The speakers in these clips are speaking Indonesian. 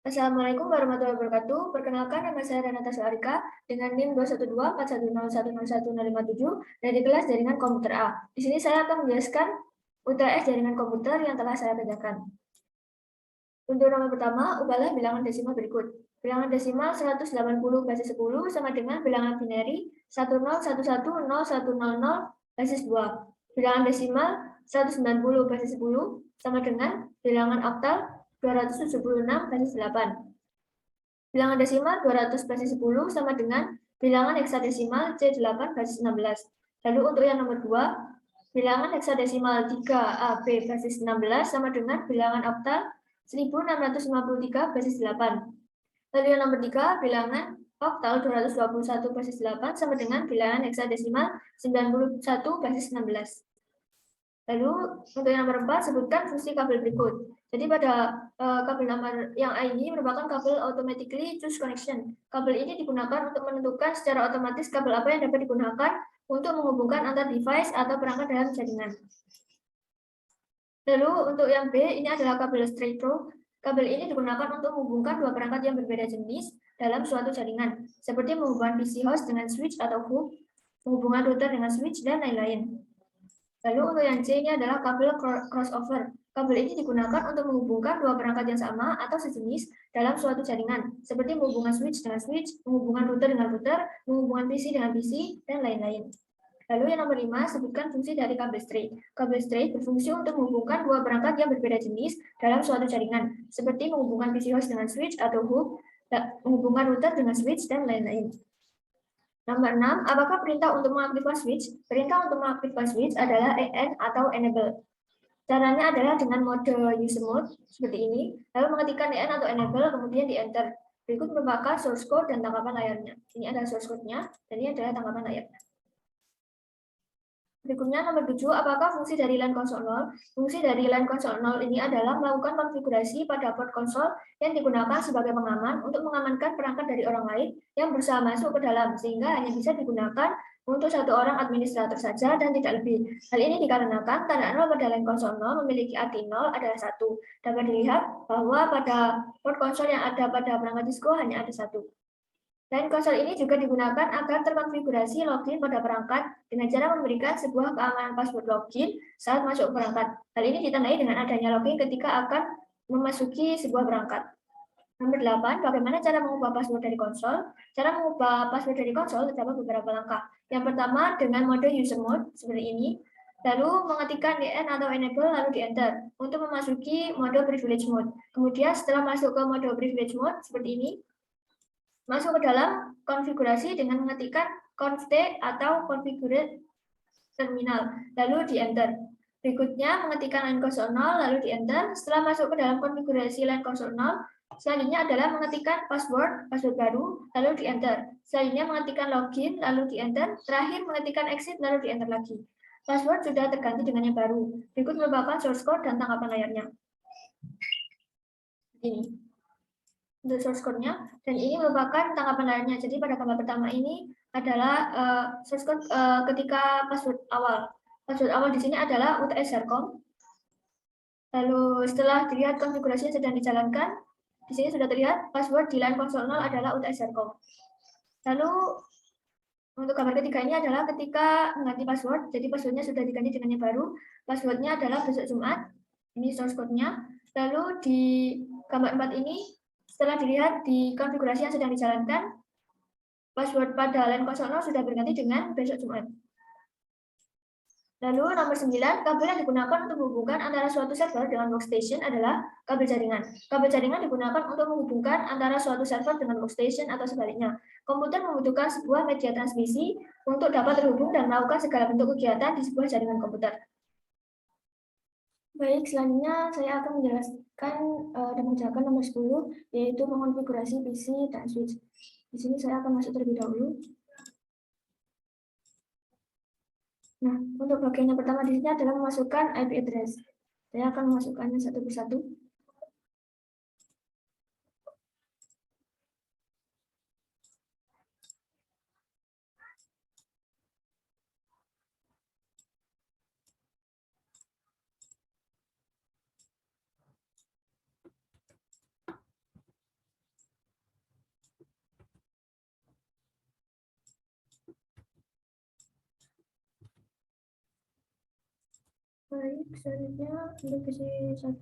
Assalamualaikum warahmatullahi wabarakatuh. Perkenalkan, nama saya Renata Suarika dengan NIM 21241010157 dari kelas Jaringan Komputer A. Di sini saya akan menjelaskan UTS Jaringan Komputer yang telah saya kerjakan. Untuk nomor pertama, ubahlah bilangan desimal berikut. Bilangan desimal 180 basis 10 sama dengan bilangan binary 10110100 basis 2. Bilangan desimal 190 basis 10 sama dengan bilangan oktal 276 basis 8. Bilangan desimal 200 basis 10 sama dengan bilangan heksadesimal C8 basis 16. Lalu untuk yang nomor 2, bilangan heksadesimal 3AB basis 16 sama dengan bilangan oktal 1653 basis 8. Lalu yang nomor 3, bilangan oktal 221 basis 8 sama dengan bilangan heksadesimal 91 basis 16. Lalu untuk yang nomor 4, sebutkan fungsi kabel berikut. Jadi pada kabel nomor yang A ini merupakan kabel automatically choose connection. Kabel ini digunakan untuk menentukan secara otomatis kabel apa yang dapat digunakan untuk menghubungkan antar device atau perangkat dalam jaringan. Lalu untuk yang B, ini adalah kabel straight through. Kabel ini digunakan untuk menghubungkan dua perangkat yang berbeda jenis dalam suatu jaringan, seperti menghubungkan PC host dengan switch atau hub, menghubungkan router dengan switch, dan lain-lain. Lalu untuk yang C ini adalah kabel crossover. Kabel ini digunakan untuk menghubungkan dua perangkat yang sama atau sejenis dalam suatu jaringan, seperti menghubungkan switch dengan switch, menghubungkan router dengan router, menghubungkan PC dengan PC, dan lain-lain. Lalu yang nomor 5, sebutkan fungsi dari kabel straight. Kabel straight berfungsi untuk menghubungkan dua perangkat yang berbeda jenis dalam suatu jaringan, seperti menghubungkan PC host dengan switch atau hub, menghubungkan router dengan switch, dan lain-lain. Nomor 6, apakah perintah untuk mengaktifkan switch? Perintah untuk mengaktifkan switch adalah EN atau enable. Caranya adalah dengan mode user mode seperti ini, lalu mengetikkan EN atau enable, kemudian di enter. Berikut merupakan source code dan tangkapan layarnya. Ini adalah source code-nya, dan ini adalah tangkapan layarnya. Berikutnya nomor 7, apakah fungsi dari LAN konsol 0? Fungsi dari LAN konsol 0 ini adalah melakukan konfigurasi pada port konsol yang digunakan sebagai pengaman untuk mengamankan perangkat dari orang lain yang berusaha masuk ke dalam, sehingga hanya bisa digunakan untuk satu orang administrator saja dan tidak lebih. Hal ini dikarenakan tanda 0 pada LAN konsol 0 memiliki arti 0 adalah 1. Dapat dilihat bahwa pada port konsol yang ada pada perangkat disko hanya ada 1. Dan konsol ini juga digunakan agar terkonfigurasi login pada perangkat dengan cara memberikan sebuah keamanan password login saat masuk perangkat. Hal ini ditandai dengan adanya login ketika akan memasuki sebuah perangkat. Nomor 8, bagaimana cara mengubah password dari konsol? Cara mengubah password dari konsol terdapat beberapa langkah. Yang pertama dengan mode user mode seperti ini. Lalu mengetikkan DN atau enable lalu di enter untuk memasuki mode privilege mode. Kemudian setelah masuk ke mode privilege mode seperti ini, masuk ke dalam konfigurasi dengan mengetikkan conft atau configure terminal, lalu di enter. Berikutnya mengetikkan line console 0, lalu di enter. Setelah masuk ke dalam konfigurasi line console 0, selanjutnya adalah mengetikkan password baru, lalu di enter. Selanjutnya mengetikkan login, lalu di enter. Terakhir mengetikkan exit, lalu di enter lagi. Password sudah terganti dengan yang baru. Berikut merupakan source code dan tangkapan layarnya. Ini untuk source code-nya, dan ini merupakan tangkapan layarnya. Jadi pada gambar pertama ini adalah source code ketika password awal. Password awal di sini adalah UTS Serkom. Lalu setelah dilihat konfigurasi yang sedang dijalankan, di sini sudah terlihat password di line konsol 0 adalah UTS Serkom. Lalu untuk gambar ketiga ini adalah ketika mengganti password, jadi passwordnya sudah diganti dengan yang baru. Passwordnya adalah besok Jumat. Ini source code-nya. Lalu di gambar 4 ini, setelah dilihat di konfigurasi yang sedang dijalankan, password pada LAN 00 sudah berganti dengan besok Jumat. Lalu nomor 9, kabel yang digunakan untuk menghubungkan antara suatu server dengan workstation adalah kabel jaringan. Kabel jaringan digunakan untuk menghubungkan antara suatu server dengan workstation atau sebaliknya. Komputer membutuhkan sebuah media transmisi untuk dapat terhubung dan melakukan segala bentuk kegiatan di sebuah jaringan komputer. Baik, selanjutnya saya akan menjelaskan dan menjelaskan nomor 10, yaitu mengonfigurasi PC dan switch. Di sini saya akan masuk terlebih dahulu. Nah, untuk bagian yang pertama di sini adalah memasukkan IP address. Saya akan memasukkannya satu persatu. Baik, selanjutnya untuk isi 1.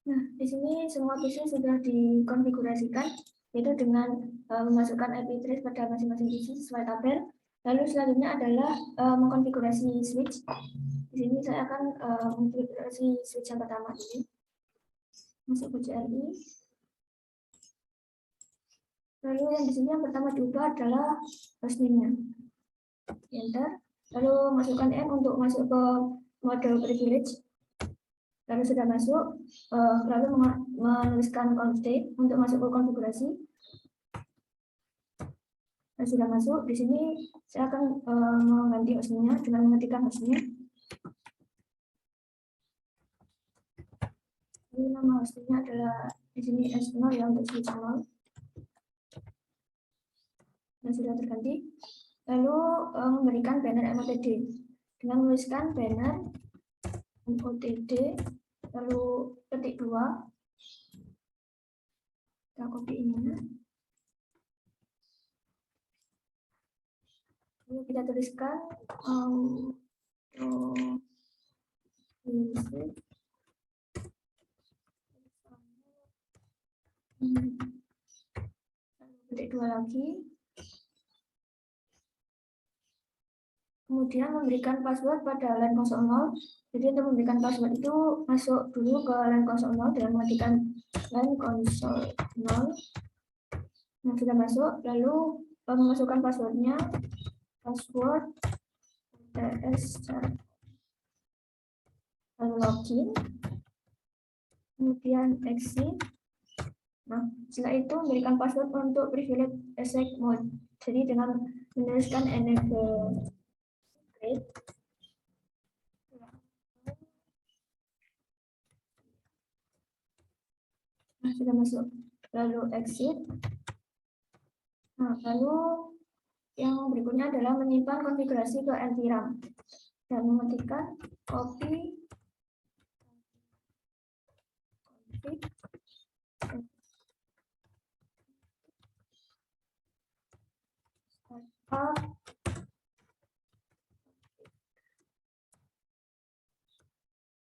Nah, di sini semua PC sudah dikonfigurasikan, yaitu dengan memasukkan IP address pada masing-masing PC sesuai tabel. Lalu selanjutnya adalah mengkonfigurasi switch. Di sini saya akan mengkonfigurasi switch yang pertama ini. Masuk ke CLI. Lalu yang di sini yang pertama diubah adalah hostname-nya. Enter. Lalu masukkan N untuk masuk ke mode privilege. Lalu sudah masuk, lalu menuliskan config untuk masuk ke konfigurasi. Dan sudah masuk, di sini saya akan mengganti hostnya dengan mengetikkan hostnya. Ini nama hostnya adalah di sini S0 ya untuk switch 0. Dan sudah terganti. Lalu memberikan banner MOTD dengan menuliskan banner MOTD, lalu ketik 2. Kita copy ini. Lalu kita tuliskan ketik 2 lagi. Kemudian memberikan password pada line 00. Jadi untuk memberikan password itu masuk dulu ke line 00 dengan mengetikkan line 00. Nah, sudah masuk, lalu memasukkan passwordnya, password ts, lalu login, kemudian exit, Nah, setelah itu memberikan password untuk privilege exec mode. Jadi dengan menuliskan enable secret. Nah, sudah masuk. Lalu exit. Nah, lalu yang berikutnya adalah menyimpan konfigurasi ke NVRAM dan mengetikkan copy config startup.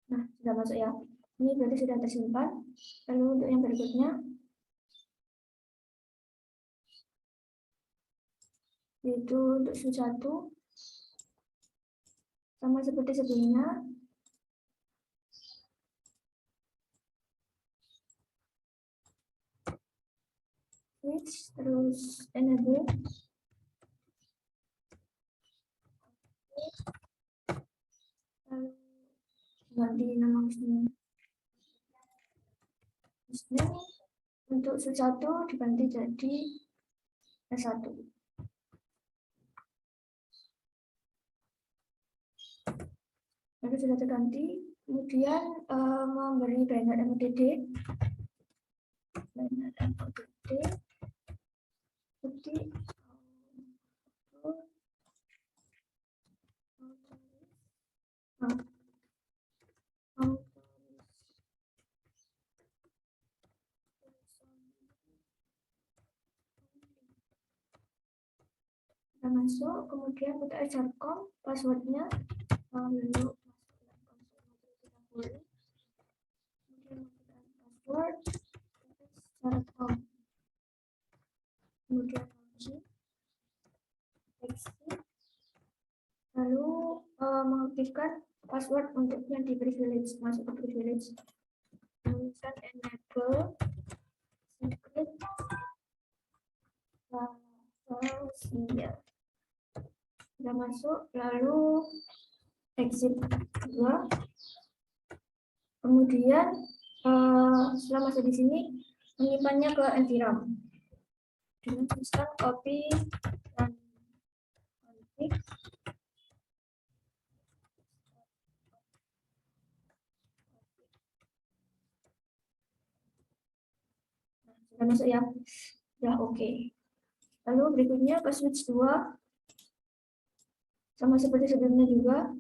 Nah, sudah masuk ya. Ini berarti sudah tersimpan. Lalu untuk yang berikutnya, yaitu untuk switch 1, sama seperti sebelumnya, switch, terus enable, lalu ganti nama username. Untuk switch 1 diganti jadi S1. Lalu sudah terganti, kemudian memberi banner MOTD, seperti kita masuk, kemudian kita Sercom passwordnya, lalu kemudian password Sercom, kemudian exit, lalu mengaktifkan password untuk yang di privilege, masuk ke privilege, tuliskan enable secret rahasia. Sudah masuk, lalu exit 2. Kemudian setelah masuk di sini, menyimpannya ke NVRAM dengan tuliskan copy dan config. Sudah masuk ya, sudah oke. Lalu berikutnya ke switch 2, sama seperti sebelumnya juga.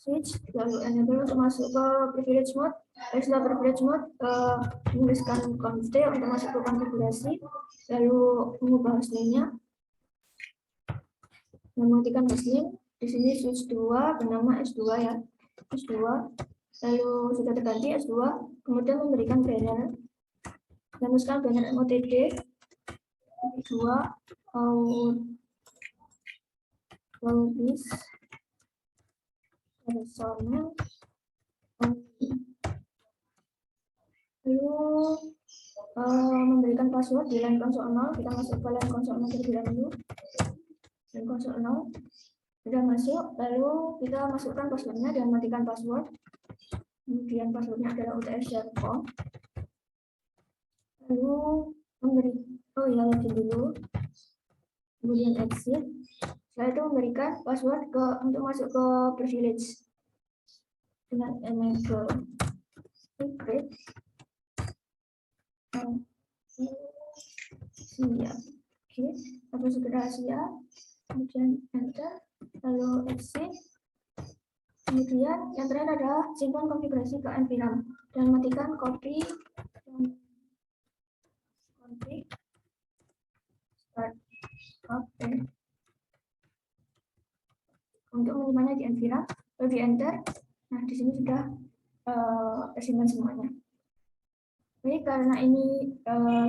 Switch, lalu enable untuk masuk ke privilege mode. Setelah privilege mode, menuliskan const untuk masuk ke konfigurasi, lalu mengubah hostname-nya, mematikan hostname. Di sini switch 2 bernama S2 ya, S2. Lalu sudah terganti S2, kemudian memberikan banner, menuliskan banner MOTD 2 outlook personal. Lalu memberikan password di line konsol 0. Kita masuk ke line konsol 0 terlebih dahulu. Line konsol 0 sudah masuk, lalu kita masukkan passwordnya dan matikan password. Kemudian passwordnya adalah UTS-com. Lalu login dulu. Kemudian exit. Setelah itu memberikan password untuk masuk ke privilege dengan enable secret. Siap. Oke, password rahasia. Kemudian enter, lalu exit. Kemudian yang terakhir adalah simpan konfigurasi ke NVRAM dan matikan copy dan config start. Oke. Untuk menyimpannya di NVRAM, lalu di enter. Nah, di sini sudah tersimpan semuanya. Baik, karena ini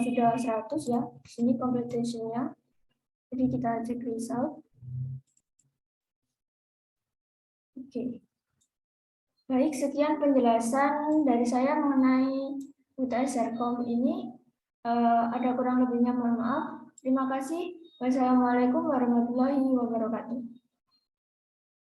sudah 100 ya, di sini completion-nya. Jadi kita cek result. Oke. Baik, sekian penjelasan dari saya mengenai UTS Sercom ini. Ada kurang lebihnya mohon maaf. Terima kasih. Wassalamualaikum warahmatullahi wabarakatuh.